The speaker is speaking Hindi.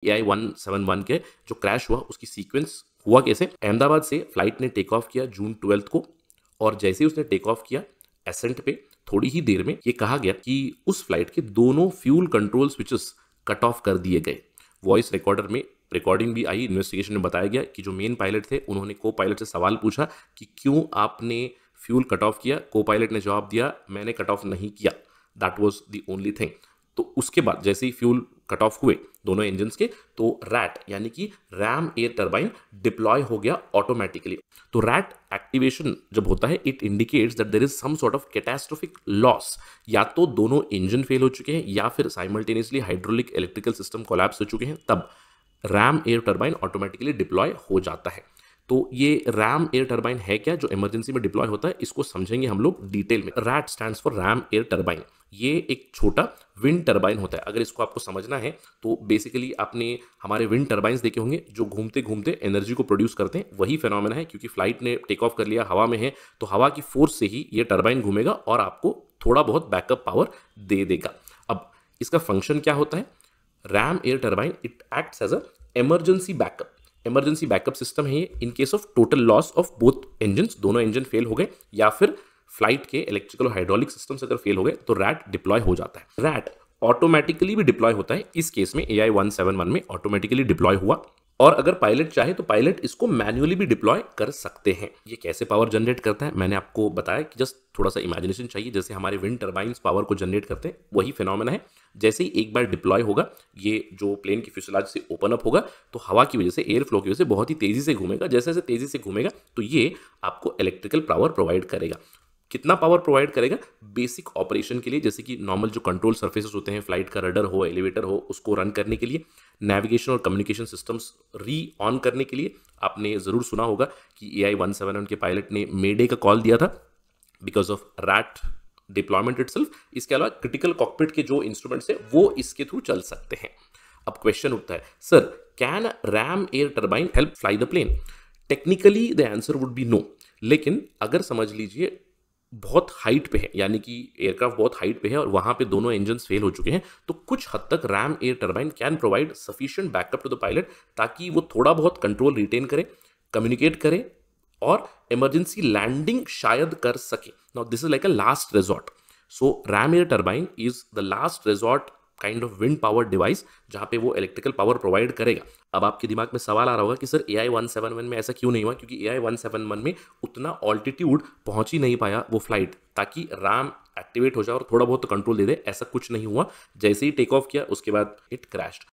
AI-171 के जो क्रैश हुआ उसकी सीक्वेंस हुआ कैसे। अहमदाबाद से फ्लाइट ने टेक ऑफ किया जून 12 को, और जैसे ही उसने टेक ऑफ किया एसेंट पे थोड़ी ही देर में ये कहा गया कि उस फ्लाइट के दोनों fuel control switches cut off कर दिए गए। वॉइस रिकॉर्डर में रिकॉर्डिंग भी आई। इन्वेस्टिगेशन में बताया गया कि जो मेन पायलट थे उन्होंने को पायलट से सवाल पूछा कि क्यों आपने फ्यूल कट ऑफ किया। को पायलट ने जवाब दिया, मैंने कट ऑफ नहीं किया, that was the only thing. तो उसके बाद जैसे ही फ्यूल कट ऑफ हुए दोनों इंजन्स के, तो रैट यानी कि रैम एयर टरबाइन डिप्लॉय हो गया ऑटोमेटिकली। तो रैट एक्टिवेशन जब होता है it indicates that there is some sort of catastrophic loss. या तो दोनों इंजन फेल हो चुके हैं या फिर simultaneously hydraulic electrical system collapse हो चुके हैं, तब RAM air turbine automatically deploy हो जाता है। तो ये रैम एयर टरबाइन है क्या जो इमरजेंसी में डिप्लॉय होता है, इसको समझेंगे हम लोग डिटेल में। Rat stands for RAM air turbine. ये एक छोटा विंड टरबाइन होता है। अगर इसको आपको समझना है तो बेसिकली आपने हमारे विंड टरबाइंस देखे होंगे जो घूमते घूमते एनर्जी को प्रोड्यूस करते हैं, वही फेनोमेना है। क्योंकि फ्लाइट ने टेक ऑफ कर लिया, हवा में है, तो हवा की फोर्स से ही ये टरबाइन घूमेगा और आपको थोड़ा बहुत बैकअप पावर दे देगा। अब इसका फंक्शन क्या होता है? Ram air turbine it acts as a emergency backup system है ये in case of total loss of both engine. दोनों इंजन फेल हो गए या फिर फ्लाइट के इलेक्ट्रिकल और हाइड्रोलिक सिस्टम्स अगर फेल हो गए तो रैट डिप्लॉय हो जाता है। रैट ऑटोमेटिकली भी डिप्लॉय होता है। इस केस में AI-171 में ऑटोमेटिकली डिप्लॉय हुआ, और अगर पायलट चाहे तो पायलट इसको मैन्युअली भी डिप्लॉय कर सकते हैं। ये कैसे पावर जनरेट करता है मैंने आपको बताया कि जस्ट थोड़ा सा इमेजिनेशन चाहिए। जैसे हमारे विंड टरबाइंस पावर को जनरेट करते हैं, वही फिनोमेना है। जैसे ही एक बार डिप्लॉय होगा, ये जो प्लेन की फ्यूसेलाज से ओपन अप होगा तो हवा की वजह से, एयर फ्लो की वजह से बहुत ही तेजी से घूमेगा। जैसे जैसे तेजी से घूमेगा तो ये आपको इलेक्ट्रिकल पावर प्रोवाइड करेगा। कितना पावर प्रोवाइड करेगा? बेसिक ऑपरेशन के लिए, जैसे कि नॉर्मल जो कंट्रोल सर्फेसेस होते हैं, फ्लाइट का रडर हो, एलिवेटर हो, उसको रन करने के लिए, नेविगेशन और कम्युनिकेशन सिस्टम्स री ऑन करने के लिए। आपने ज़रूर सुना होगा कि AI-171 के पायलट ने मेडे का कॉल दिया था because of rat deployment itself. इसके अलावा क्रिटिकल कॉकपिट के जो इंस्ट्रूमेंट्स हैं वो इसके थ्रू चल सकते हैं। अब क्वेश्चन उठता है, sir can ram air turbine help fly the plane? Technically the answer would be no. लेकिन अगर समझ लीजिए बहुत हाइट पे है, यानी कि एयरक्राफ्ट बहुत हाइट पे है और वहां पे दोनों इंजन्स फेल हो चुके हैं, तो कुछ हद तक ram air turbine can provide sufficient backup to the pilot, ताकि वो थोड़ा बहुत कंट्रोल रिटेन करे, कम्युनिकेट करे और इमरजेंसी लैंडिंग शायद कर सके। Now this is like a last resort. So RAM air turbine is the last resort kind of wind power device जहां पे वो इलेक्ट्रिकल पावर प्रोवाइड करेगा। अब आपके दिमाग में सवाल आ रहा होगा कि सर AI-171 में ऐसा क्यों नहीं हुआ? क्योंकि AI-171 में उतना ऑल्टीट्यूड पहुंच ही नहीं पाया वो फ्लाइट, ताकि रैम एक्टिवेट हो जाए और थोड़ा बहुत कंट्रोल दे दे। ऐसा कुछ नहीं हुआ। जैसे ही टेक ऑफ किया उसके बाद इट क्रैश्ड।